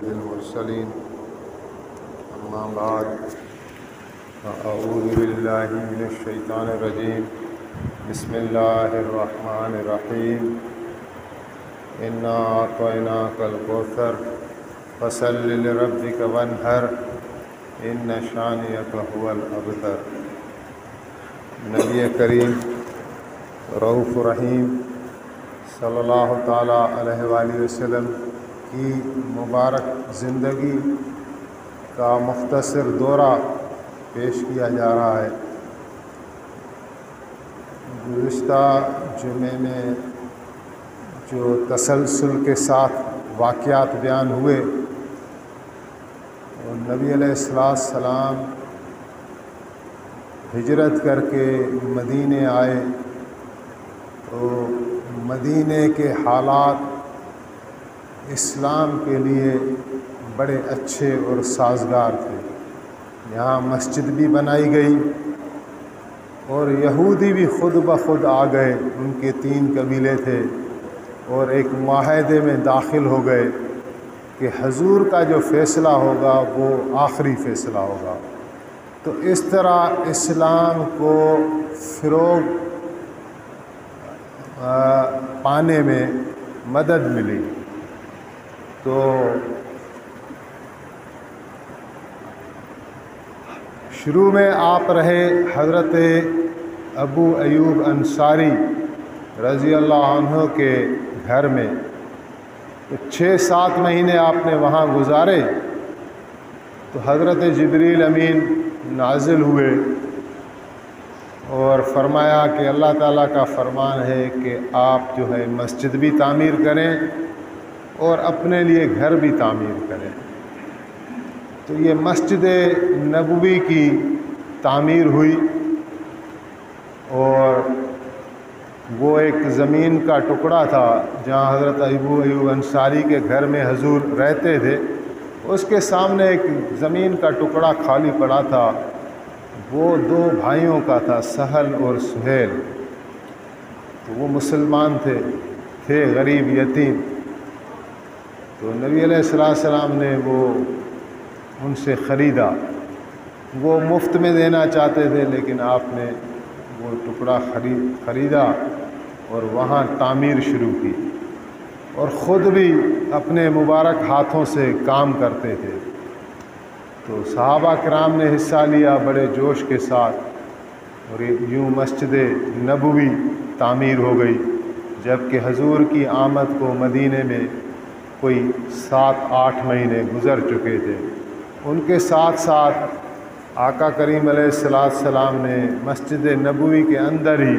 المرسلين أما بعد أعوذ بالله من الشيطان الرجيم بسم الله الرحمن الرحيم إنا أعطيناك الكوثر فصل لربك وانحر إن شانئك هو الأبتر۔ نبی کریم رؤوف رحیم صلی اللہ تعالیٰ علیہ وآلہ وسلم کی مبارک زندگی کا مختصر دورہ پیش کیا جا رہا ہے۔ گزشتہ جمعے میں جو تسلسل کے ساتھ واقعات بیان ہوئے، اور نبی علیہ السلام ہجرت کر کے مدینے آئے تو مدینے کے حالات اسلام کے لیے بڑے اچھے اور سازگار تھے۔ یہاں مسجد بھی بنائی گئی اور یہودی بھی خود بخود آ گئے، ان کے 3 قبیلے تھے، اور ایک معاہدے میں داخل ہو گئے کہ حضور کا جو فیصلہ ہوگا وہ آخری فیصلہ ہوگا۔ تو اس طرح اسلام کو فروغ پانے میں مدد ملی۔ تو شروع میں آپ رہے حضرت ابو ایوب انصاری رضی اللہ عنہ کے گھر میں، تو 6-7 مہینے آپ نے وہاں گزارے۔ تو حضرت جبریل امین نازل ہوئے اور فرمایا کہ اللہ تعالیٰ کا فرمان ہے کہ آپ جو ہے مسجد بھی تعمیر کریں اور اپنے لیے گھر بھی تعمیر کریں۔ تو یہ مسجد نبوی کی تعمیر ہوئی، اور وہ ایک زمین کا ٹکڑا تھا جہاں حضرت ابو ایوب انصاری کے گھر میں حضور رہتے تھے، اس کے سامنے ایک زمین کا ٹکڑا خالی پڑا تھا، وہ 2 بھائیوں کا تھا، سہل اور سہیل۔ تو وہ مسلمان تھے غریب یتیم۔ تو نبی علیہ السلام نے وہ ان سے خریدا۔ وہ مفت میں دینا چاہتے تھے، لیکن آپ نے وہ ٹکڑا خریدا اور وہاں تعمیر شروع کی، اور خود بھی اپنے مبارک ہاتھوں سے کام کرتے تھے۔ تو صحابہ کرام نے حصہ لیا بڑے جوش کے ساتھ، اور یوں مسجد نبوی تعمیر ہو گئی، جبکہ حضور کی آمد کو مدینے میں کوئی 7-8 مہینے گزر چکے تھے۔ ان کے ساتھ ساتھ آقا کریم علیہ السلام نے مسجد نبوی کے اندر ہی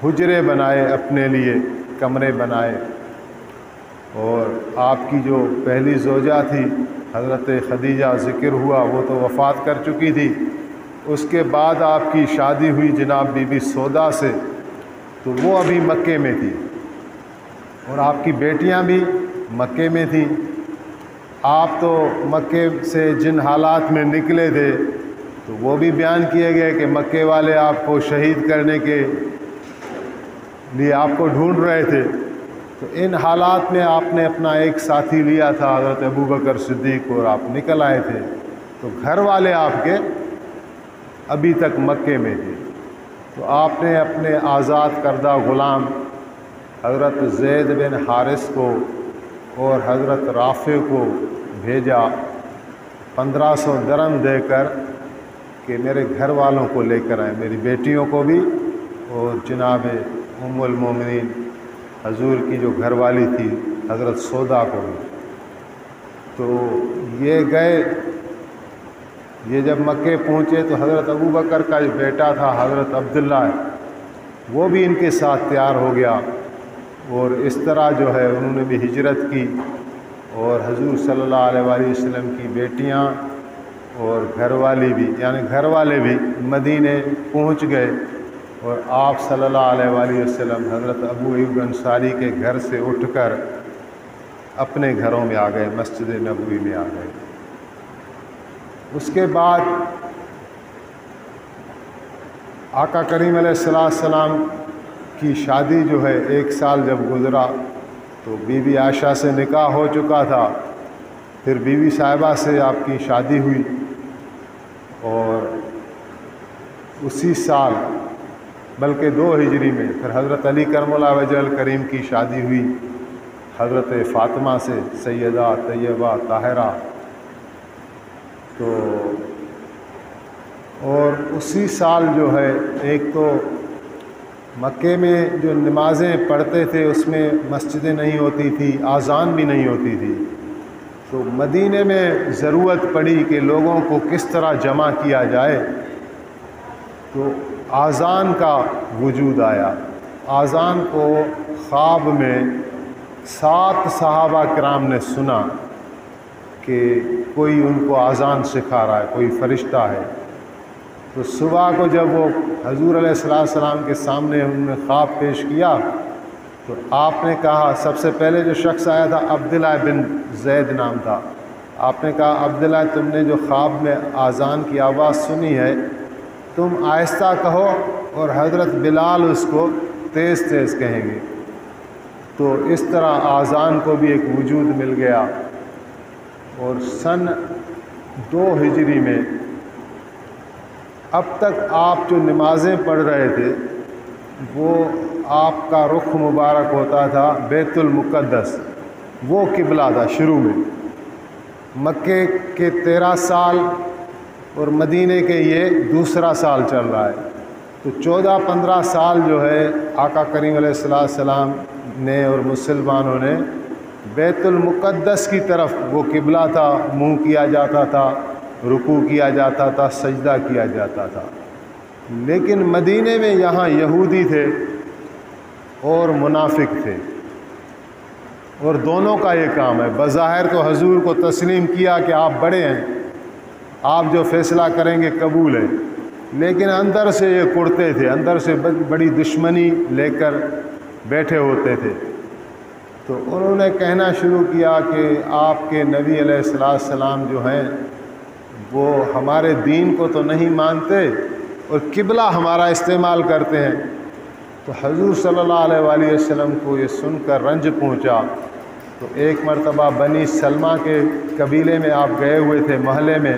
حجرے بنائے، اپنے لیے کمرے بنائے، اور آپ کی جو پہلی زوجہ تھی حضرت خدیجہ ذکر ہوا، وہ تو وفات کر چکی تھی۔ اس کے بعد آپ کی شادی ہوئی جناب بی بی سودا سے، تو وہ ابھی مکے میں تھی، اور آپ کی بیٹیاں بھی مکے میں تھیں۔ آپ تو مکے سے جن حالات میں نکلے تھے تو وہ بھی بیان کیے گئے کہ مکے والے آپ کو شہید کرنے کے لیے آپ کو ڈھونڈ رہے تھے۔ تو ان حالات میں آپ نے اپنا ایک ساتھی لیا تھا حضرت ابوبکر صدیق، اور آپ نکل آئے تھے۔ تو گھر والے آپ کے ابھی تک مکے میں تھے۔ تو آپ نے اپنے آزاد کردہ غلام حضرت زید بن حارث کو اور حضرت رافع کو بھیجا 1500 درم دے کر کہ میرے گھر والوں کو لے کر آئے، میری بیٹیوں کو بھی اور جناب ام المومنین حضور کی جو گھر والی تھی حضرت سودا کو بھی۔ تو یہ گئے، یہ جب مکے پہنچے تو حضرت ابوبکر کا جو بیٹا تھا حضرت عبداللہ، وہ بھی ان کے ساتھ تیار ہو گیا، اور اس طرح جو ہے انہوں نے بھی ہجرت کی، اور حضور صلی اللہ علیہ وآلہ وسلم کی بیٹیاں اور گھر والے بھی مدینے پہنچ گئے، اور آپ صلی اللہ علیہ وآلہ وسلم حضرت ابو ایوب انصاری کے گھر سے اٹھ کر اپنے گھروں میں آ گئے، مسجد نبوی میں آ گئے۔ اس کے بعد آقا کریم علیہ السلام کی شادی جو ہے 1 سال جب گزرا تو بی بی عائشہ سے نکاح ہو چکا تھا، پھر بیوی صاحبہ سے آپ کی شادی ہوئی، اور اسی سال بلکہ 2 ہجری میں پھر حضرت علی کرم اللہ وجہ الکریم کی شادی ہوئی حضرت فاطمہ سے، سیدہ طیبہ طاہرہ۔ تو اور اسی سال جو ہے، ایک تو مکے میں جو نمازیں پڑھتے تھے اس میں مسجدیں نہیں ہوتی تھی، اذان بھی نہیں ہوتی تھی، تو مدینے میں ضرورت پڑی کہ لوگوں کو کس طرح جمع کیا جائے، تو اذان کا وجود آیا۔ اذان کو خواب میں 7 صحابہ کرام نے سنا کہ کوئی ان کو اذان سکھا رہا ہے، کوئی فرشتہ ہے۔ تو صبح کو جب وہ حضور علیہ السلام کے سامنے ان نے خواب پیش کیا، تو آپ نے کہا، سب سے پہلے جو شخص آیا تھا عبداللہ بن زید نام تھا، آپ نے کہا عبداللہ تم نے جو خواب میں اذان کی آواز سنی ہے تم آہستہ کہو اور حضرت بلال اس کو تیز تیز کہیں گے۔ تو اس طرح اذان کو بھی ایک وجود مل گیا، اور سن 2 ہجری میں اب تک آپ جو نمازیں پڑھ رہے تھے وہ آپ کا رخ مبارک ہوتا تھا بیت المقدس، وہ قبلہ تھا شروع میں۔ مکے کے 13 سال اور مدینے کے یہ دوسرا سال چل رہا ہے، تو 14-15 سال جو ہے آقا کریم علیہ السلام نے اور مسلمانوں نے بیت المقدس کی طرف، وہ قبلہ تھا، منہ کیا جاتا تھا، رکوع کیا جاتا تھا، سجدہ کیا جاتا تھا۔ لیکن مدینے میں یہاں یہودی تھے اور منافق تھے، اور دونوں کا یہ کام ہے۔ بظاہر تو حضور کو تسلیم کیا کہ آپ بڑے ہیں، آپ جو فیصلہ کریں گے قبول ہے، لیکن اندر سے یہ کڑتے تھے، اندر سے بڑی دشمنی لے کر بیٹھے ہوتے تھے۔ تو انہوں نے کہنا شروع کیا کہ آپ کے نبی علیہ السلام جو ہیں وہ ہمارے دین کو تو نہیں مانتے اور قبلہ ہمارا استعمال کرتے ہیں۔ تو حضور صلی اللہ علیہ وآلہ وسلم کو یہ سن کر رنج پہنچا، تو ایک مرتبہ بنی سلمہ کے قبیلے میں آپ گئے ہوئے تھے، محلے میں،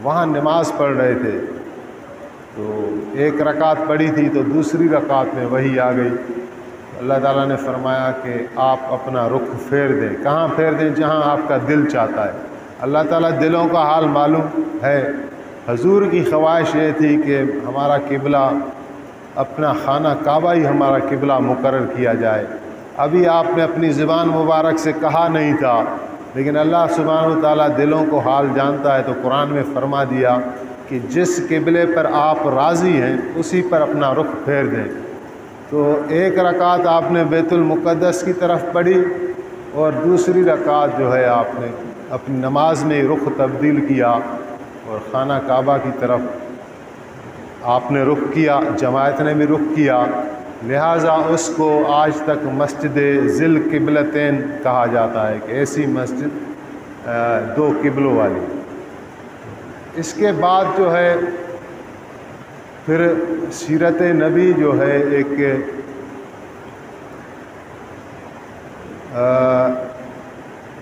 وہاں نماز پڑھ رہے تھے، تو ایک رکعت پڑھی تھی تو دوسری رکعت میں وحی آ گئی۔ اللہ تعالیٰ نے فرمایا کہ آپ اپنا رخ پھیر دیں۔ کہاں پھیر دیں؟ جہاں آپ کا دل چاہتا ہے۔ اللہ تعالیٰ دلوں کا حال معلوم ہے۔ حضور کی خواہش یہ تھی کہ ہمارا قبلہ، اپنا خانہ کعبہ ہی ہمارا قبلہ مقرر کیا جائے۔ ابھی آپ نے اپنی زبان مبارک سے کہا نہیں تھا، لیکن اللہ سبحانہ و تعالیٰ دلوں کو حال جانتا ہے، تو قرآن میں فرما دیا کہ جس قبلے پر آپ راضی ہیں اسی پر اپنا رخ پھیر دیں۔ تو ایک رکعت آپ نے بیت المقدس کی طرف پڑھی، اور دوسری رکعت جو ہے آپ نے اپنی نماز میں رخ تبدیل کیا اور خانہ کعبہ کی طرف آپ نے رخ کیا، جماعت نے بھی رخ کیا، لہٰذا اس کو آج تک مسجد ذی القبلتین کہا جاتا ہے کہ ایسی مسجد 2 قبلوں والی۔ اس کے بعد جو ہے پھر سیرت نبی جو ہے ایک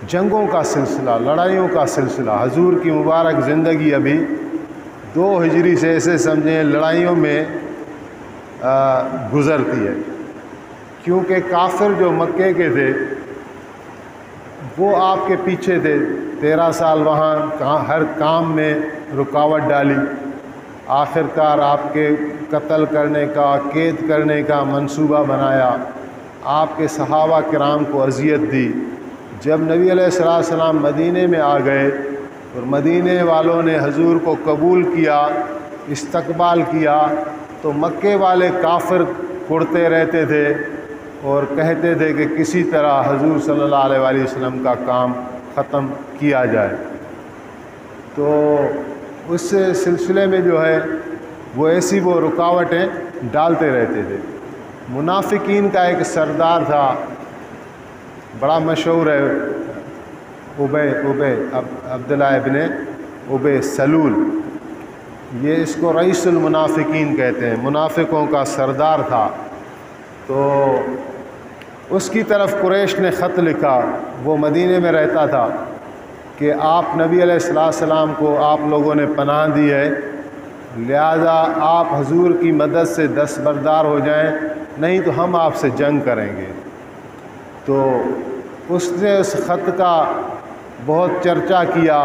جنگوں کا سلسلہ، لڑائیوں کا سلسلہ۔ حضور کی مبارک زندگی ابھی 2 ہجری سے ایسے سمجھیں لڑائیوں میں گزرتی ہے، کیونکہ کافر جو مکے کے تھے وہ آپ کے پیچھے تھے، 13 سال وہاں ہر کام میں رکاوٹ ڈالی، آخر کار آپ کے قتل کرنے کا، قید کرنے کا منصوبہ بنایا، آپ کے صحابہ کرام کو اذیت دی۔ جب نبی علیہ السلام مدینے میں آ گئے اور مدینے والوں نے حضور کو قبول کیا، استقبال کیا، تو مکے والے کافر کڑتے رہتے تھے اور کہتے تھے کہ کسی طرح حضور صلی اللہ علیہ وآلہ وسلم کا کام ختم کیا جائے۔ تو اس سلسلے میں جو ہے وہ ایسی وہ رکاوٹیں ڈالتے رہتے تھے۔ منافقین کا ایک سردار تھا، بڑا مشہور ہے، عبداللہ ابن ابی سلول، یہ اس کو رئیس المنافقین کہتے ہیں، منافقوں کا سردار تھا۔ تو اس کی طرف قریش نے خط لکھا، وہ مدینے میں رہتا تھا، کہ آپ نبی علیہ السلام کو آپ لوگوں نے پناہ دی ہے، لہذا آپ حضور کی مدد سے دستبردار ہو جائیں، نہیں تو ہم آپ سے جنگ کریں گے۔ تو اس نے اس خط کا بہت چرچا کیا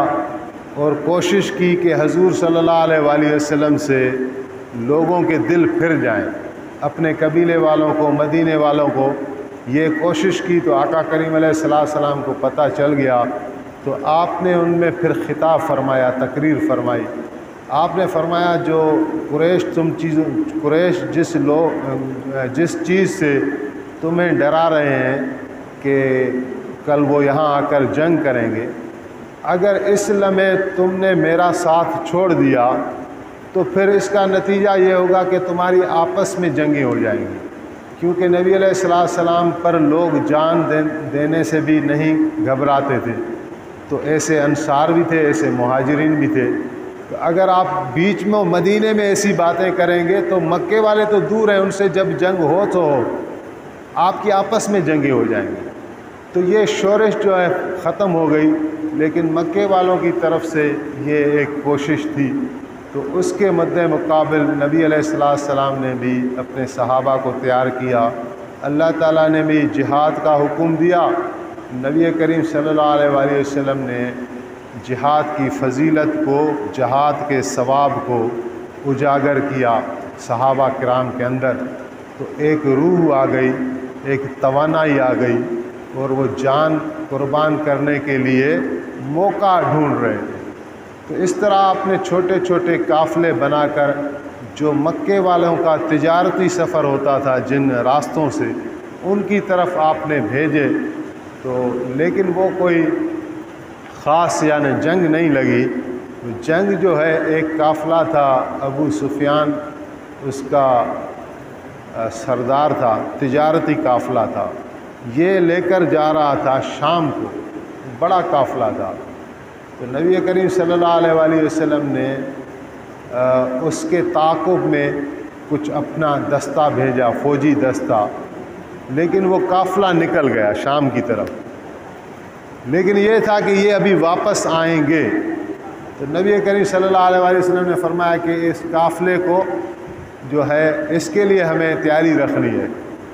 اور کوشش کی کہ حضور صلی اللہ علیہ وآلہ وسلم سے لوگوں کے دل پھر جائیں، اپنے قبیلے والوں کو، مدینے والوں کو یہ کوشش کی۔ تو آقا کریم علیہ السلام کو پتہ چل گیا، تو آپ نے ان میں پھر خطاب فرمایا، تقریر فرمائی۔ آپ نے فرمایا جو قریش جس چیز سے تمہیں ڈرا رہے ہیں کہ کل وہ یہاں آ کر جنگ کریں گے، اگر اس لمحے تم نے میرا ساتھ چھوڑ دیا تو پھر اس کا نتیجہ یہ ہوگا کہ تمہاری آپس میں جنگیں ہو جائیں گی، کیونکہ نبی علیہ السلام پر لوگ جان دینے سے بھی نہیں گھبراتے تھے۔ تو ایسے انصار بھی تھے، ایسے مہاجرین بھی تھے۔ تو اگر آپ بیچ میں مدینے میں ایسی باتیں کریں گے تو مکے والے تو دور ہیں، ان سے جب جنگ ہو تو آپ کی آپس میں جنگیں ہو جائیں گی۔ تو یہ شورش جو ہے ختم ہو گئی، لیکن مکے والوں کی طرف سے یہ ایک کوشش تھی۔ تو اس کے مد مقابل نبی علیہ السلام نے بھی اپنے صحابہ کو تیار کیا، اللہ تعالیٰ نے بھی جہاد کا حکم دیا۔ نبی کریم صلی اللہ علیہ وآلہ وسلم نے جہاد کی فضیلت کو، جہاد کے ثواب کو اجاگر کیا صحابہ کرام کے اندر۔ تو ایک روح آ گئی، ایک توانائی آ گئی، اور وہ جان قربان کرنے کے لیے موقع ڈھونڈ رہے تھے۔ تو اس طرح آپ نے چھوٹے چھوٹے قافلے بنا کر، جو مکے والوں کا تجارتی سفر ہوتا تھا جن راستوں سے، ان کی طرف آپ نے بھیجے۔ تو لیکن وہ کوئی خاص یعنی جنگ نہیں لگی۔ جنگ جو ہے، ایک قافلہ تھا، ابو سفیان اس کا سردار تھا، تجارتی قافلہ تھا، یہ لے کر جا رہا تھا شام کو، بڑا قافلہ تھا۔ تو نبی کریم صلی اللہ علیہ وآلہ وسلم نے اس کے تعاقب میں کچھ اپنا دستہ بھیجا، فوجی دستہ، لیکن وہ قافلہ نکل گیا شام کی طرف۔ لیکن یہ تھا کہ یہ ابھی واپس آئیں گے۔ تو نبی کریم صلی اللہ علیہ وآلہ وسلم نے فرمایا کہ اس قافلے کو جو ہے اس کے لیے ہمیں تیاری رکھنی ہے۔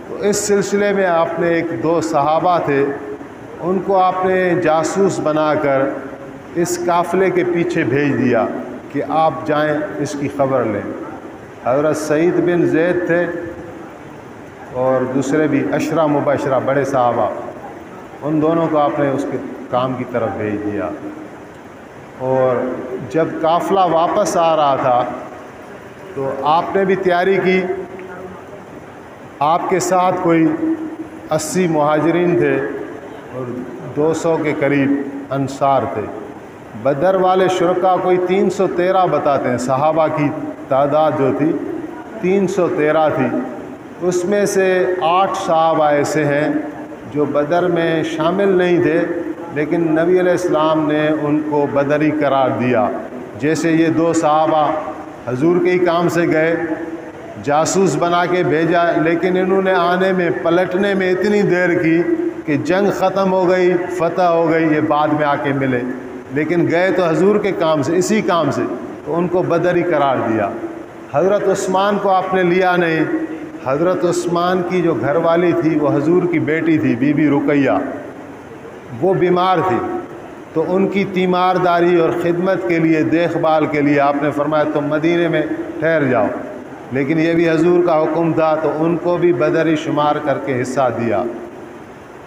تو اس سلسلے میں آپ نے ایک دو صحابہ تھے، ان کو آپ نے جاسوس بنا کر اس قافلے کے پیچھے بھیج دیا کہ آپ جائیں اس کی خبر لیں۔ حضرت سعید بن زید تھے اور دوسرے بھی عشرہ مبشرہ بڑے صحابہ، ان دونوں کو آپ نے اس کے کام کی طرف بھیج دیا۔ اور جب قافلہ واپس آ رہا تھا تو آپ نے بھی تیاری کی۔ آپ کے ساتھ کوئی 80 مہاجرین تھے اور 200 کے قریب انصار تھے۔ بدر والے شرکا کوئی 313 بتاتے ہیں، صحابہ کی تعداد جو تھی 313 تھی۔ اس میں سے 8 صحابہ ایسے ہیں جو بدر میں شامل نہیں تھے، لیکن نبی علیہ السلام نے ان کو بدری قرار دیا۔ جیسے یہ 2 صحابہ حضور کے ہی کام سے گئے، جاسوس بنا کے بھیجا، لیکن انہوں نے آنے میں، پلٹنے میں اتنی دیر کی کہ جنگ ختم ہو گئی، فتح ہو گئی، یہ بعد میں آ کے ملے، لیکن گئے تو حضور کے کام سے، اسی کام سے، تو ان کو بدری قرار دیا۔ حضرت عثمان کو آپ نے لیا نہیں۔ حضرت عثمان کی جو گھر والی تھی وہ حضور کی بیٹی تھی، بی بی رقیہ، وہ بیمار تھی، تو ان کی تیمارداری اور خدمت کے لیے، دیکھ بھال کے لیے آپ نے فرمایا تم مدینے میں ٹھہر جاؤ، لیکن یہ بھی حضور کا حکم تھا، تو ان کو بھی بدری شمار کر کے حصہ دیا۔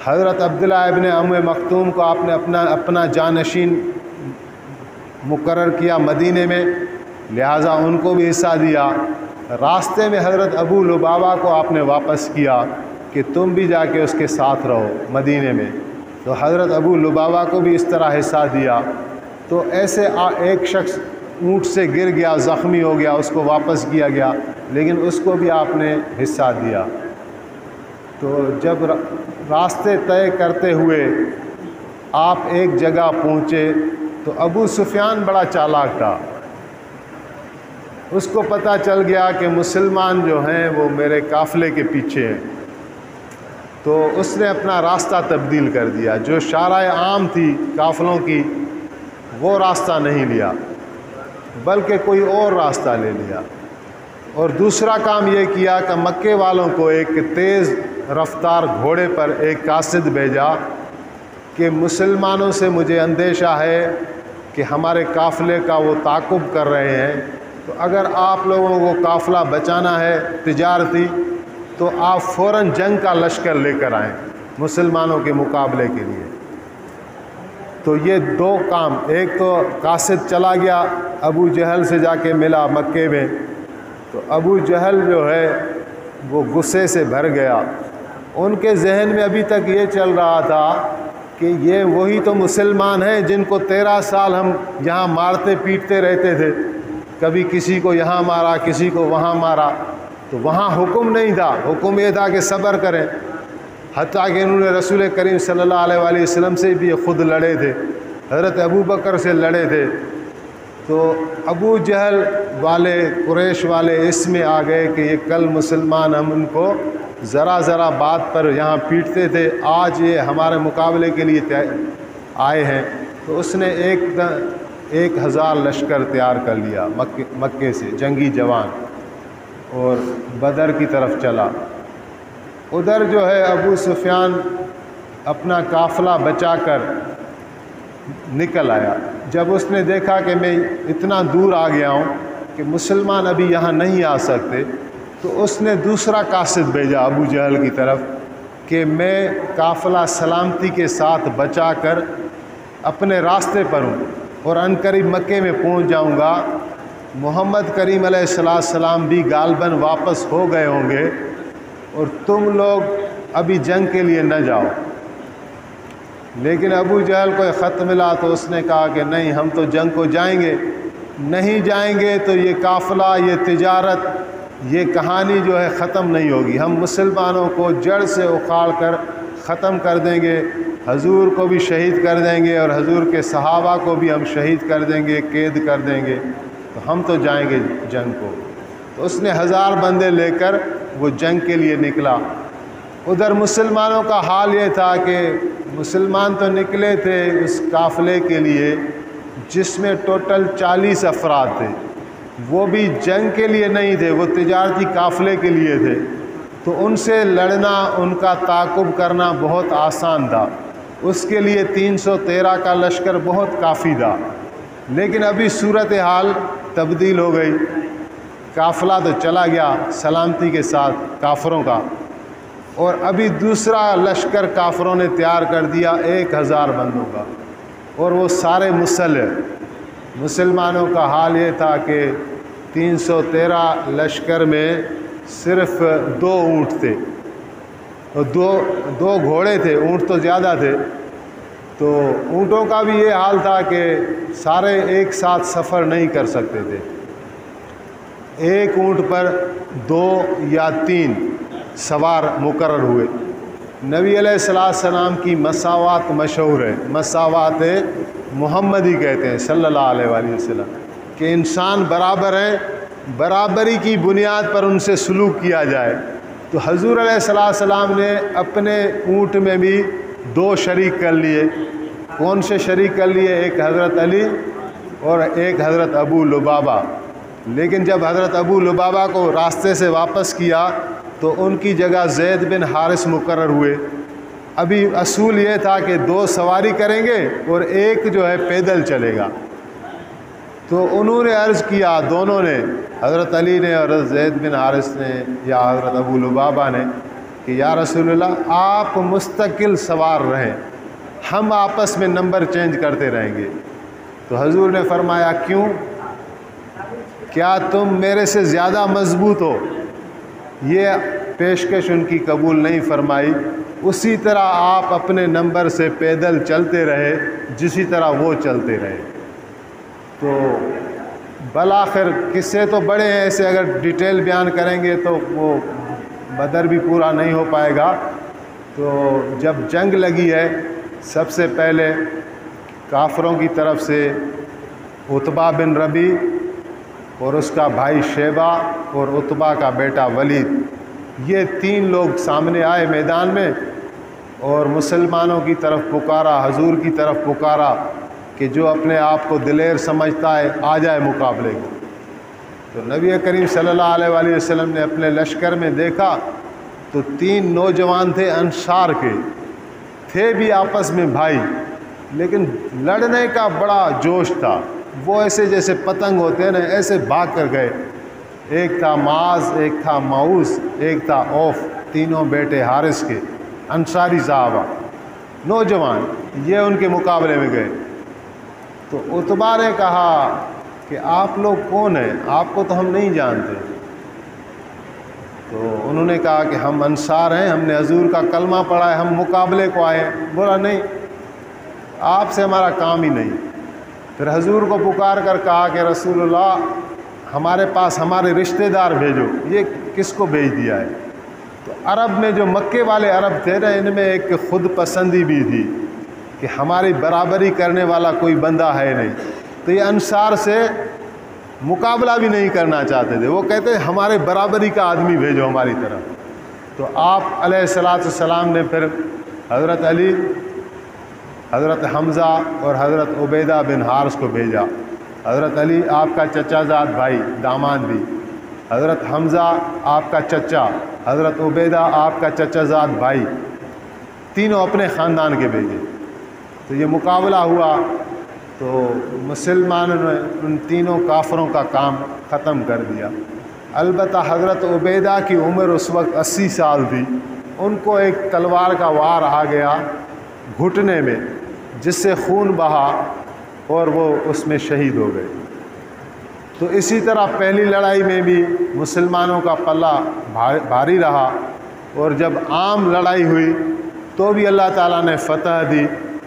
حضرت عبداللہ ابن ام مکتوم کو آپ نے اپنا جانشین مقرر کیا مدینے میں، لہٰذا ان کو بھی حصہ دیا۔ راستے میں حضرت ابو لبابہ کو آپ نے واپس کیا کہ تم بھی جا کے اس کے ساتھ رہو مدینے میں، تو حضرت ابو لبابہ کو بھی اس طرح حصہ دیا۔ تو ایسے ایک شخص اونٹ سے گر گیا، زخمی ہو گیا، اس کو واپس کیا گیا، لیکن اس کو بھی آپ نے حصہ دیا۔ تو جب راستے طے کرتے ہوئے آپ ایک جگہ پہنچے تو ابو سفیان بڑا چالاک تھا، اس کو پتہ چل گیا کہ مسلمان جو ہیں وہ میرے قافلے کے پیچھے ہیں، تو اس نے اپنا راستہ تبدیل کر دیا۔ جو شارع عام تھی قافلوں کی، وہ راستہ نہیں لیا بلکہ کوئی اور راستہ لے لیا، اور دوسرا کام یہ کیا کہ مکے والوں کو ایک تیز رفتار گھوڑے پر ایک قاصد بھیجا کہ مسلمانوں سے مجھے اندیشہ ہے کہ ہمارے قافلے کا وہ تعاقب کر رہے ہیں، تو اگر آپ لوگوں کو قافلہ بچانا ہے تجارتی تو آپ فوراً جنگ کا لشکر لے کر آئیں مسلمانوں کے مقابلے کے لیے۔ تو یہ دو کام، ایک تو قاصد چلا گیا ابو جہل سے جا کے ملا مکے میں، تو ابو جہل جو ہے وہ غصے سے بھر گیا، ان کے ذہن میں ابھی تک یہ چل رہا تھا کہ یہ وہی تو مسلمان ہیں جن کو 13 سال ہم یہاں مارتے پیٹتے رہتے تھے، کبھی کسی کو یہاں مارا کسی کو وہاں مارا، تو وہاں حکم نہیں تھا، حکم یہ تھا کہ صبر کریں، حتیٰ کہ انہوں نے رسول کریم صلی اللہ علیہ وآلہ وسلم سے بھی خود لڑے تھے، حضرت ابو بکر سے لڑے تھے۔ تو ابو جہل والے قریش والے اس میں آ گئے کہ یہ کل مسلمان ہم ان کو ذرا ذرا بات پر یہاں پیٹتے تھے، آج یہ ہمارے مقابلے کے لیے آئے ہیں، تو اس نے 1000 لشکر تیار کر لیا مکے سے، جنگی جوان، اور بدر کی طرف چلا۔ ادھر جو ہے ابو سفیان اپنا قافلہ بچا کر نکل آیا، جب اس نے دیکھا کہ میں اتنا دور آ گیا ہوں کہ مسلمان ابھی یہاں نہیں آ سکتے، تو اس نے دوسرا قاصد بھیجا ابو جہل کی طرف کہ میں قافلہ سلامتی کے ساتھ بچا کر اپنے راستے پر ہوں اور عنقریب مکے میں پہنچ جاؤں گا، محمد کریم علیہ السلام بھی غالباً واپس ہو گئے ہوں گے، اور تم لوگ ابھی جنگ کے لیے نہ جاؤ۔ لیکن ابو جہل کو ایک خط ملا تو اس نے کہا کہ نہیں، ہم تو جنگ کو جائیں گے، نہیں جائیں گے تو یہ قافلہ، یہ تجارت، یہ کہانی جو ہے ختم نہیں ہوگی، ہم مسلمانوں کو جڑ سے اکھاڑ کر ختم کر دیں گے، حضور کو بھی شہید کر دیں گے اور حضور کے صحابہ کو بھی ہم شہید کر دیں گے، قید کر دیں گے، تو ہم تو جائیں گے جنگ کو۔ تو اس نے 1000 بندے لے کر وہ جنگ کے لیے نکلا۔ ادھر مسلمانوں کا حال یہ تھا کہ مسلمان تو نکلے تھے اس قافلے کے لیے جس میں ٹوٹل 40 افراد تھے، وہ بھی جنگ کے لیے نہیں تھے، وہ تجارتی قافلے کے لیے تھے، تو ان سے لڑنا، ان کا تعاقب کرنا بہت آسان تھا، اس کے لیے 313 کا لشکر بہت کافی تھا۔ لیکن ابھی صورتحال تبدیل ہو گئی، قافلہ تو چلا گیا سلامتی کے ساتھ کافروں کا، اور ابھی دوسرا لشکر کافروں نے تیار کر دیا 1000 بندوں کا، اور وہ سارے مسلح۔ مسلمانوں کا حال یہ تھا کہ 313 لشکر میں صرف 2 اونٹ تھے، اور دو گھوڑے تھے، اونٹ تو زیادہ تھے، تو اونٹوں کا بھی یہ حال تھا کہ سارے ایک ساتھ سفر نہیں کر سکتے تھے، ایک اونٹ پر 2 یا 3 سوار مقرر ہوئے۔ نبی علیہ السلام کی مساوات مشہور ہے، مساوات محمدی کہتے ہیں صلی اللہ علیہ وآلہ وسلم، کہ انسان برابر ہیں، برابری کی بنیاد پر ان سے سلوک کیا جائے۔ تو حضور علیہ السلام نے اپنے اونٹ میں بھی 2 شریک کر لیے۔ کون سے شریک کر لیے؟ ایک حضرت علی اور ایک حضرت ابو لبابہ۔ لیکن جب حضرت ابو لبابہ کو راستے سے واپس کیا تو ان کی جگہ زید بن حارث مقرر ہوئے۔ ابھی اصول یہ تھا کہ 2 سواری کریں گے اور ایک جو ہے پیدل چلے گا۔ تو انہوں نے عرض کیا، دونوں نے، حضرت علی نے اور حضرت زید بن حارث نے یا حضرت ابو لبابہ نے، کہ یا رسول اللہ آپ مستقل سوار رہیں، ہم آپس میں نمبر چینج کرتے رہیں گے۔ تو حضور نے فرمایا کیوں؟ کیا تم میرے سے زیادہ مضبوط ہو؟ یہ پیشکش ان کی قبول نہیں فرمائی۔ اسی طرح آپ اپنے نمبر سے پیدل چلتے رہے جسی طرح وہ چلتے رہے۔ تو بالآخر قصے تو بڑے ہیں، ایسے اگر ڈیٹیل بیان کریں گے تو وہ بدر بھی پورا نہیں ہو پائے گا۔ تو جب جنگ لگی ہے، سب سے پہلے کافروں کی طرف سے عتبہ بن ربی اور اس کا بھائی شیبہ اور عتبہ کا بیٹا ولید، یہ 3 لوگ سامنے آئے میدان میں اور مسلمانوں کی طرف پکارا، حضور کی طرف پکارا کہ جو اپنے آپ کو دلیر سمجھتا ہے آ جائے مقابلے کو۔ تو نبی کریم صلی اللہ علیہ وآلہ وسلم نے اپنے لشکر میں دیکھا تو 3 نوجوان تھے انصار کے، تھے بھی آپس میں بھائی، لیکن لڑنے کا بڑا جوش تھا۔ وہ ایسے جیسے پتنگ ہوتے ہیں نا، ایسے بھاگ کر گئے۔ ایک تھا معاذ، ایک تھا معوذ، ایک تھا اوف، تینوں بیٹے حارث کے، انصاری صحابہ نوجوان، یہ ان کے مقابلے میں گئے۔ تو عتبہ نے کہا کہ آپ لوگ کون ہیں؟ آپ کو تو ہم نہیں جانتے۔ تو انہوں نے کہا کہ ہم انصار ہیں، ہم نے حضور کا کلمہ پڑھا ہے، ہم مقابلے کو آئے ہیں۔ بولا نہیں، آپ سے ہمارا کام ہی نہیں۔ پھر حضور کو پکار کر کہا کہ رسول اللہ ہمارے پاس ہمارے رشتہ دار بھیجو۔ یہ کس کو بھیج دیا ہے؟ تو عرب میں جو مکے والے عرب تھے نا، ان میں ایک خود پسندی بھی تھی کہ ہماری برابری کرنے والا کوئی بندہ ہے نہیں، تو یہ انصار سے مقابلہ بھی نہیں کرنا چاہتے تھے۔ وہ کہتے ہیں ہمارے برابری کا آدمی بھیجو ہماری طرف۔ تو آپ علیہ السلام نے پھر حضرت علی، حضرت حمزہ اور حضرت عبیدہ بن حارث کو بھیجا۔ حضرت علی آپ کا چچا زاد بھائی، داماد بھی، حضرت حمزہ آپ کا چچا، حضرت عبیدہ آپ کا چچا زاد بھائی، تینوں اپنے خاندان کے بھیجے۔ تو یہ مقابلہ ہوا تو مسلمانوں نے ان تینوں کافروں کا کام ختم کر دیا۔ البتہ حضرت عبیدہ کی عمر اس وقت 80 سال تھی، ان کو ایک تلوار کا وار آ گیا گھٹنے میں، جس سے خون بہا اور وہ اس میں شہید ہو گئے۔ تو اسی طرح پہلی لڑائی میں بھی مسلمانوں کا پلہ بھاری رہا، اور جب عام لڑائی ہوئی تو بھی اللہ تعالیٰ نے فتح دی۔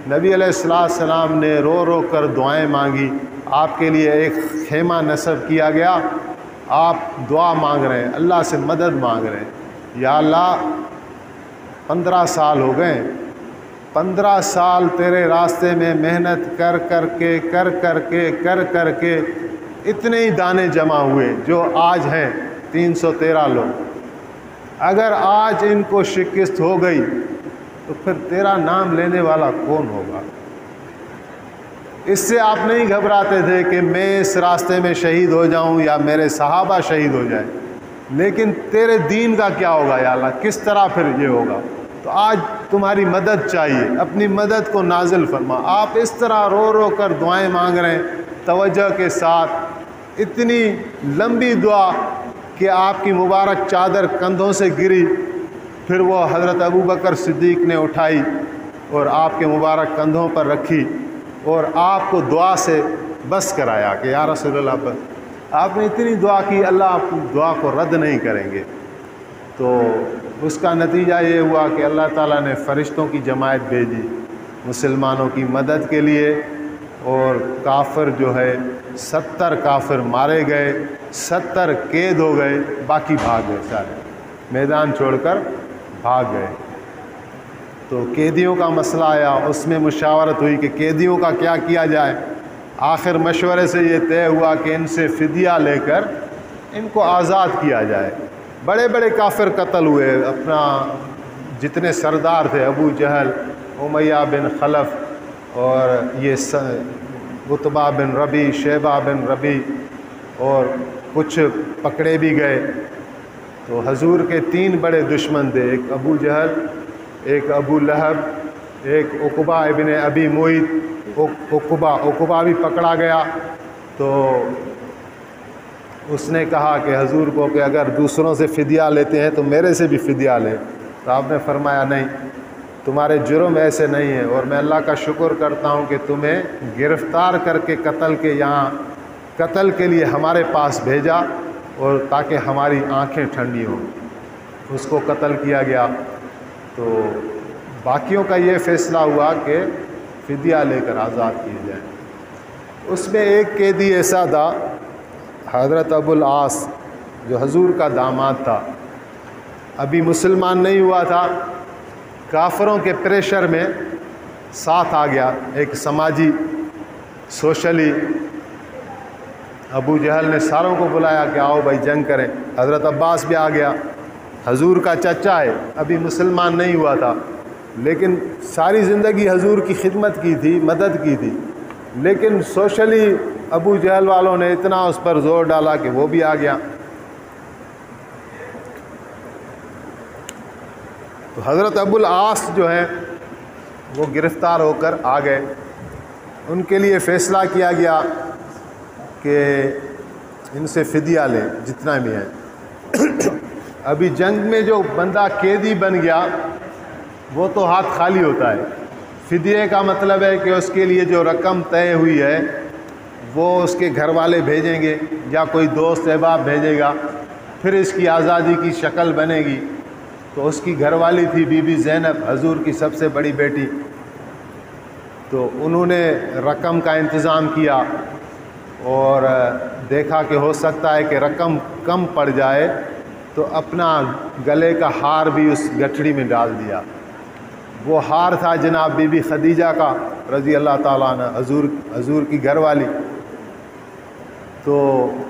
نبی علیہ السلام نے رو رو کر دعائیں مانگی، آپ کے لیے ایک خیمہ نصب کیا گیا، آپ دعا مانگ رہے ہیں، اللہ سے مدد مانگ رہے ہیں، یا اللہ 15 سال ہو گئے، 15 سال تیرے راستے میں محنت کر کر کے اتنے ہی دانے جمع ہوئے جو آج ہیں 313 لوگ۔ اگر آج ان کو شکست ہو گئی تو پھر تیرا نام لینے والا کون ہوگا؟ اس سے آپ نہیں گھبراتے تھے کہ میں اس راستے میں شہید ہو جاؤں یا میرے صحابہ شہید ہو جائیں، لیکن تیرے دین کا کیا ہوگا یا اللہ، کس طرح پھر یہ ہوگا؟ تو آج تمہاری مدد چاہیے، اپنی مدد کو نازل فرما۔ آپ اس طرح رو رو کر دعائیں مانگ رہے ہیں توجہ کے ساتھ، اتنی لمبی دعا کہ آپ کی مبارک چادر کندھوں سے گری، پھر وہ حضرت ابوبکر صدیق نے اٹھائی اور آپ کے مبارک کندھوں پر رکھی اور آپ کو دعا سے بس کرایا کہ یا رسول اللہ بس۔ آپ نے اتنی دعا کی، اللہ آپ کی دعا کو رد نہیں کریں گے۔ تو اس کا نتیجہ یہ ہوا کہ اللہ تعالیٰ نے فرشتوں کی جماعت بھیجی مسلمانوں کی مدد کے لیے، اور کافر جو ہے 70 کافر مارے گئے، 70 قید ہو گئے، باقی بھاگ گئے، سارے میدان چھوڑ کر بھاگ گئے۔ تو قیدیوں کا مسئلہ آیا، اس میں مشاورت ہوئی کہ قیدیوں کا کیا کیا جائے۔ آخر مشورے سے یہ طے ہوا کہ ان سے فدیہ لے کر ان کو آزاد کیا جائے۔ بڑے بڑے کافر قتل ہوئے، اپنا جتنے سردار تھے، ابو جہل، امیہ بن خلف، اور یہ عتبہ بن ربی، شیبہ بن ربی، اور کچھ پکڑے بھی گئے۔ تو حضور کے 3 بڑے دشمن تھے، ایک ابو جہل، ایک ابو لہب، ایک عقبہ ابن ابی معیط۔ عقبہ بھی پکڑا گیا، تو اس نے کہا کہ حضور کو کہ اگر دوسروں سے فدیہ لیتے ہیں تو میرے سے بھی فدیہ لیں۔ تو آپ نے فرمایا نہیں، تمہارے جرم ایسے نہیں ہیں، اور میں اللہ کا شکر کرتا ہوں کہ تمہیں گرفتار کر کے قتل کے لیے ہمارے پاس بھیجا، اور تاکہ ہماری آنکھیں ٹھنڈی ہوں۔ اس کو قتل کیا گیا۔ تو باقیوں کا یہ فیصلہ ہوا کہ فدیہ لے کر آزاد کیے جائیں۔ اس میں ایک قیدی ایسا تھا، حضرت ابو العاص، جو حضور کا داماد تھا، ابھی مسلمان نہیں ہوا تھا، کافروں کے پریشر میں ساتھ آ گیا، ایک سماجی سوشلی۔ ابو جہل نے ساروں کو بلایا کہ آؤ بھائی جنگ کریں۔ حضرت عباس بھی آ گیا، حضور کا چچا ہے، ابھی مسلمان نہیں ہوا تھا، لیکن ساری زندگی حضور کی خدمت کی تھی، مدد کی تھی، لیکن سوشلی ابو جہل والوں نے اتنا اس پر زور ڈالا کہ وہ بھی آ گیا۔ تو حضرت ابو العاص جو ہیں وہ گرفتار ہو کر آ گئے۔ ان کے لیے فیصلہ کیا گیا کہ ان سے فدیہ لیں جتنا بھی ہے۔ ابھی جنگ میں جو بندہ قیدی بن گیا وہ تو ہاتھ خالی ہوتا ہے۔ فدیے کا مطلب ہے کہ اس کے لیے جو رقم طے ہوئی ہے وہ اس کے گھر والے بھیجیں گے یا کوئی دوست احباب بھیجے گا، پھر اس کی آزادی کی شکل بنے گی۔ تو اس کی گھر والی تھی بی بی زینب، حضور کی سب سے بڑی بیٹی، تو انہوں نے رقم کا انتظام کیا اور دیکھا کہ ہو سکتا ہے کہ رقم کم پڑ جائے، تو اپنا گلے کا ہار بھی اس گٹھڑی میں ڈال دیا۔ وہ ہار تھا جناب بی بی خدیجہ کا رضی اللہ تعالیٰ عنہ، حضور کی گھر والی۔ تو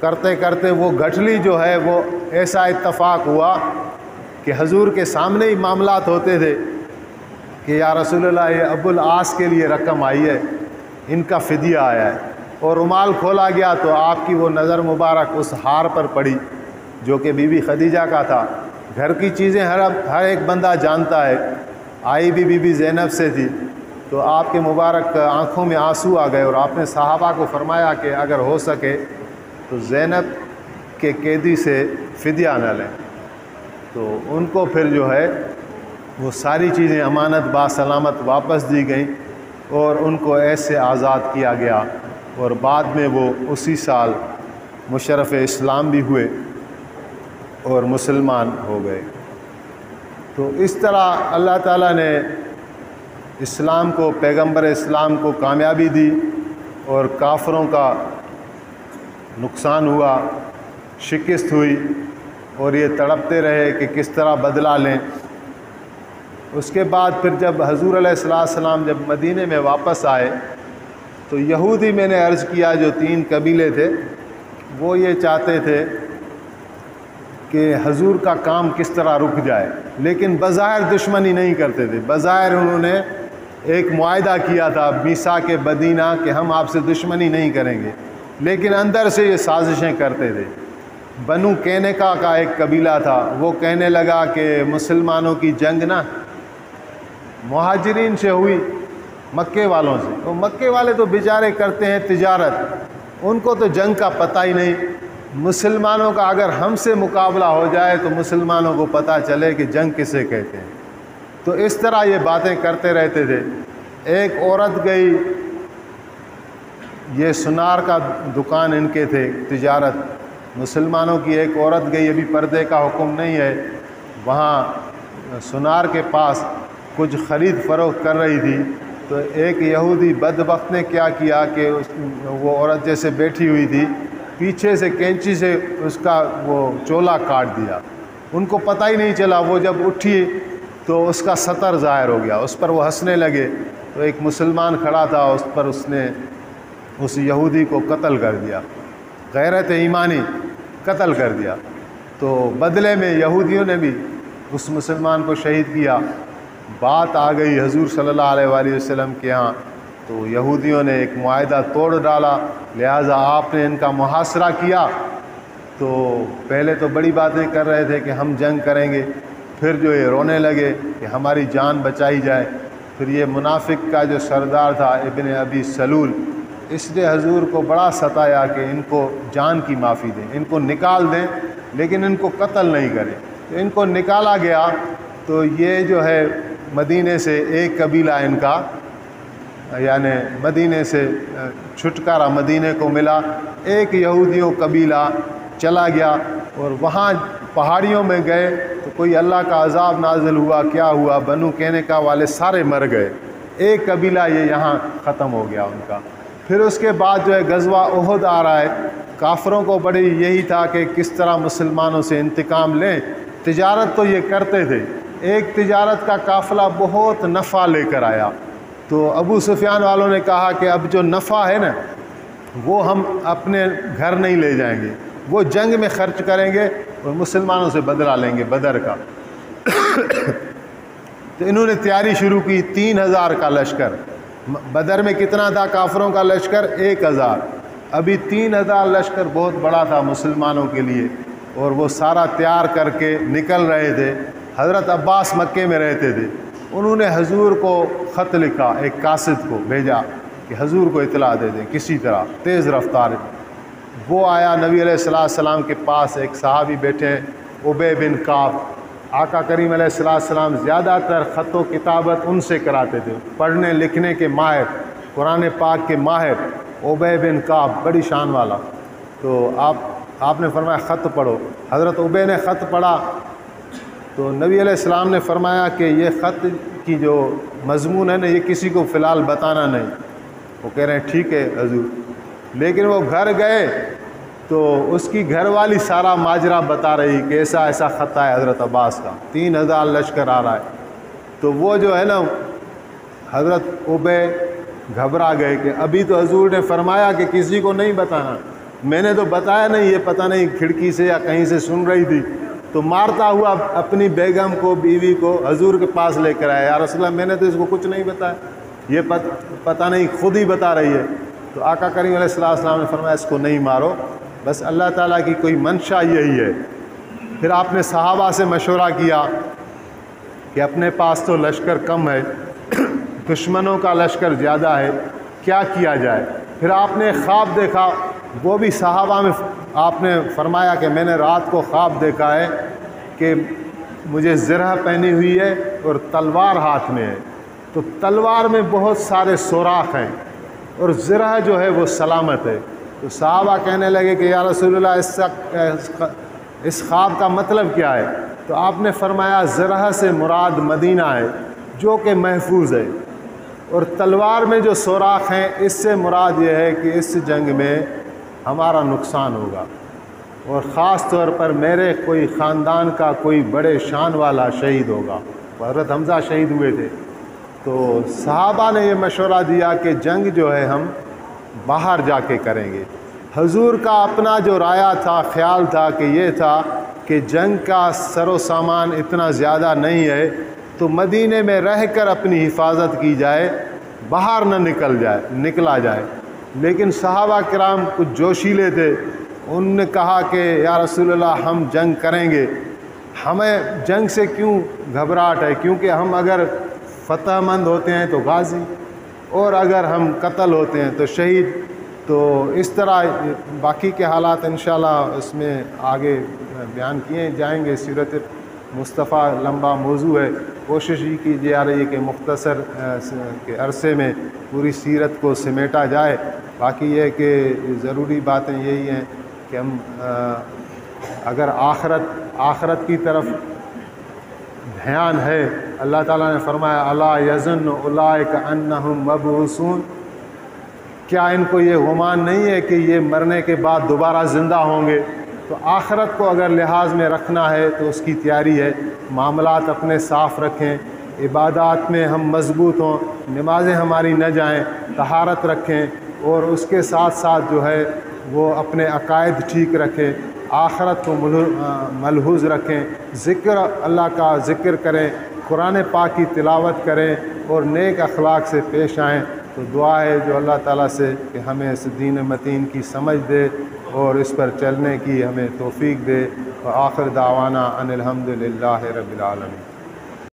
کرتے کرتے وہ گٹھڑی جو ہے وہ ایسا اتفاق ہوا کہ حضور کے سامنے ہی معاملات ہوتے تھے کہ یا رسول اللہ یہ ابو العاص کے لیے رقم آئی ہے، ان کا فدیہ آیا ہے، اور رومال کھولا گیا تو آپ کی وہ نظر مبارک اس ہار پر پڑی جو کہ بی بی خدیجہ کا تھا۔ گھر کی چیزیں ہر ایک بندہ جانتا ہے، آئی بھی بی بی زینب سے تھی، تو آپ کے مبارک آنکھوں میں آنسو آ گئے اور آپ نے صحابہ کو فرمایا کہ اگر ہو سکے تو زینب کے قیدی سے فدیہ نہ لیں۔ تو ان کو پھر جو ہے وہ ساری چیزیں امانت باسلامت واپس دی گئیں اور ان کو ایسے آزاد کیا گیا، اور بعد میں وہ اسی سال مشرف اسلام بھی ہوئے اور مسلمان ہو گئے۔ تو اس طرح اللہ تعالیٰ نے اسلام کو، پیغمبر اسلام کو کامیابی دی اور کافروں کا نقصان ہوا، شکست ہوئی، اور یہ تڑپتے رہے کہ کس طرح بدلہ لیں۔ اس کے بعد پھر جب حضور علیہ السلام جب مدینے میں واپس آئے تو یہودی، میں نے عرض کیا، جو 3 قبیلے تھے وہ یہ چاہتے تھے کہ حضور کا کام کس طرح رک جائے، لیکن بظاہر دشمنی نہیں کرتے تھے۔ بظاہر انہوں نے ایک معاہدہ کیا تھا میثاق مدینہ کہ ہم آپ سے دشمنی نہیں کریں گے، لیکن اندر سے یہ سازشیں کرتے تھے۔ بنو کینکا کا ایک قبیلہ تھا، وہ کہنے لگا کہ مسلمانوں کی جنگ نا مہاجرین سے ہوئی، مکے والوں سے، تو مکے والے تو بیچارے کرتے ہیں تجارت، ان کو تو جنگ کا پتہ ہی نہیں۔ مسلمانوں کا اگر ہم سے مقابلہ ہو جائے تو مسلمانوں کو پتہ چلے کہ جنگ کسے کہتے ہیں۔ تو اس طرح یہ باتیں کرتے رہتے تھے۔ ایک عورت گئی، یہ سنار کا دکان ان کے تھے، تجارت، مسلمانوں کی ایک عورت گئی، ابھی پردے کا حکم نہیں ہے، وہاں سنار کے پاس کچھ خرید فروخت کر رہی تھی، تو ایک یہودی بدبخت نے کیا کیا کہ وہ عورت جیسے بیٹھی ہوئی تھی، پیچھے سے کینچی سے اس کا وہ چولا کاٹ دیا۔ ان کو پتہ ہی نہیں چلا، وہ جب اٹھی تو اس کا سطر ظاہر ہو گیا، اس پر وہ ہنسنے لگے، تو ایک مسلمان کھڑا تھا، اس پر اس نے اس یہودی کو قتل کر دیا، غیرت ایمانی قتل کر دیا۔ تو بدلے میں یہودیوں نے بھی اس مسلمان کو شہید کیا۔ بات آ گئی حضور صلی اللہ علیہ وآلہ وسلم کے ہاں، تو یہودیوں نے ایک معاہدہ توڑ ڈالا، لہٰذا آپ نے ان کا محاصرہ کیا۔ تو پہلے تو بڑی باتیں کر رہے تھے کہ ہم جنگ کریں گے، پھر جو یہ رونے لگے کہ ہماری جان بچائی جائے۔ پھر یہ منافق کا جو سردار تھا ابن ابی سلول، اس نے حضور کو بڑا ستایا کہ ان کو جان کی معافی دیں، ان کو نکال دیں، لیکن ان کو قتل نہیں کریں۔ تو ان کو نکالا گیا، تو یہ جو ہے مدینے سے ایک قبیلہ ان کا، یعنی مدینے سے چھٹکارا مدینے کو ملا، ایک یہودیوں قبیلہ چلا گیا اور وہاں پہاڑیوں میں گئے تو کوئی اللہ کا عذاب نازل ہوا۔ کیا ہوا؟ بنو کینکا والے سارے مر گئے، ایک قبیلہ یہ یہاں ختم ہو گیا ان کا۔ پھر اس کے بعد جو ہے غزوہ احد آ رہا ہے، کافروں کو بڑی یہی تھا کہ کس طرح مسلمانوں سے انتقام لیں۔ تجارت تو یہ کرتے تھے، ایک تجارت کا قافلہ بہت نفع لے کر آیا، تو ابو سفیان والوں نے کہا کہ اب جو نفع ہے نا وہ ہم اپنے گھر نہیں لے جائیں گے، وہ جنگ میں خرچ کریں گے اور مسلمانوں سے بدلہ لیں گے بدر کا۔ تو انہوں نے تیاری شروع کی، 3000 کا لشکر، بدر میں کتنا تھا کافروں کا لشکر؟ 1000۔ ابھی 3000 لشکر بہت بڑا تھا مسلمانوں کے لیے، اور وہ سارا تیار کر کے نکل رہے تھے۔ حضرت عباس مکے میں رہتے تھے، انہوں نے حضور کو خط لکھا، ایک قاصد کو بھیجا کہ حضور کو اطلاع دے دیں کسی طرح تیز رفتار۔ وہ آیا نبی علیہ السلام کے پاس، ایک صحابی بیٹھے ابی بن کعب۔ آقا کریم علیہ السلام زیادہ تر خط و کتابت ان سے کراتے تھے، پڑھنے لکھنے کے ماہر، قرآن پاک کے ماہر ابی بن کعب، بڑی شان والا۔ تو آپ نے فرمایا خط پڑھو۔ حضرت ابی نے خط پڑھا تو نبی علیہ السلام نے فرمایا کہ یہ خط کی جو مضمون ہے نا، یہ کسی کو فی الحال بتانا نہیں۔ وہ کہہ رہے ہیں ٹھیک ہے حضور۔ لیکن وہ گھر گئے تو اس کی گھر والی سارا ماجرا بتا رہی کہ ایسا ایسا خط ہے حضرت عباس کا، 3000 لشکر آ رہا ہے۔ تو وہ جو ہے نا حضرت ابی گھبرا گئے کہ ابھی تو حضور نے فرمایا کہ کسی کو نہیں بتانا، میں نے تو بتایا نہیں، یہ پتہ نہیں کھڑکی سے یا کہیں سے سن رہی تھی۔ تو مارتا ہوا اپنی بیگم کو، بیوی کو حضور کے پاس لے کر آیا، یا رسول اللہ میں نے تو اس کو کچھ نہیں بتایا، یہ پتہ نہیں خود ہی بتا رہی ہے۔ تو آقا کریم علیہ السلام نے فرمایا اس کو نہیں مارو، بس اللہ تعالیٰ کی کوئی منشا یہی ہے۔ پھر آپ نے صحابہ سے مشورہ کیا کہ اپنے پاس تو لشکر کم ہے، دشمنوں کا لشکر زیادہ ہے، کیا کیا جائے؟ پھر آپ نے خواب دیکھا، وہ بھی صحابہ میں آپ نے فرمایا کہ میں نے رات کو خواب دیکھا ہے کہ مجھے زرہ پہنی ہوئی ہے اور تلوار ہاتھ میں ہے، تو تلوار میں بہت سارے سوراخ ہیں اور زرہ جو ہے وہ سلامت ہے۔ تو صحابہ کہنے لگے کہ یا رسول اللہ اس خواب کا مطلب کیا ہے؟ تو آپ نے فرمایا زرہ سے مراد مدینہ ہے جو کہ محفوظ ہے، اور تلوار میں جو سوراخ ہیں اس سے مراد یہ ہے کہ اس جنگ میں ہمارا نقصان ہوگا، اور خاص طور پر میرے کوئی خاندان کا کوئی بڑے شان والا شہید ہوگا۔ حضرت حمزہ شہید ہوئے تھے۔ تو صحابہ نے یہ مشورہ دیا کہ جنگ جو ہے ہم باہر جا کے کریں گے۔ حضور کا اپنا جو رائے تھا، خیال تھا کہ یہ تھا کہ جنگ کا سر و سامان اتنا زیادہ نہیں ہے تو مدینے میں رہ کر اپنی حفاظت کی جائے، باہر نہ نکلا جائے۔ لیکن صحابہ کرام کچھ جوشیلے تھے، انہوں نے کہا کہ یا رسول اللہ ہم جنگ کریں گے، ہمیں جنگ سے کیوں گھبراہٹ ہے؟ کیونکہ ہم اگر فتح مند ہوتے ہیں تو غازی، اور اگر ہم قتل ہوتے ہیں تو شہید۔ تو اس طرح باقی کے حالات انشاءاللہ اس میں آگے بیان کیے جائیں گے۔ سیرت مصطفیٰ لمبا موضوع ہے، کوشش یہ کی جا رہی ہے کہ مختصر کے عرصے میں پوری سیرت کو سمیٹا جائے۔ باقی یہ کہ ضروری باتیں یہی ہیں کہ ہم اگر آخرت کی طرف دھیان ہے، اللہ تعالیٰ نے فرمایا الا یظن اولئک انہم مبعوثون، کیا ان کو یہ گمان نہیں ہے کہ یہ مرنے کے بعد دوبارہ زندہ ہوں گے؟ تو آخرت کو اگر لحاظ میں رکھنا ہے تو اس کی تیاری ہے، معاملات اپنے صاف رکھیں، عبادات میں ہم مضبوط ہوں، نمازیں ہماری نہ جائیں، طہارت رکھیں، اور اس کے ساتھ ساتھ جو ہے وہ اپنے عقائد ٹھیک رکھیں، آخرت کو ملحوظ رکھیں، ذکر اللہ کا ذکر کریں، قرآن پاک کی تلاوت کریں اور نیک اخلاق سے پیش آئیں۔ تو دعا ہے جو اللہ تعالیٰ سے کہ ہمیں اس دین متین کی سمجھ دے اور اس پر چلنے کی ہمیں توفیق دے۔ وآخر دعوانا ان الحمد للہ رب العالمین۔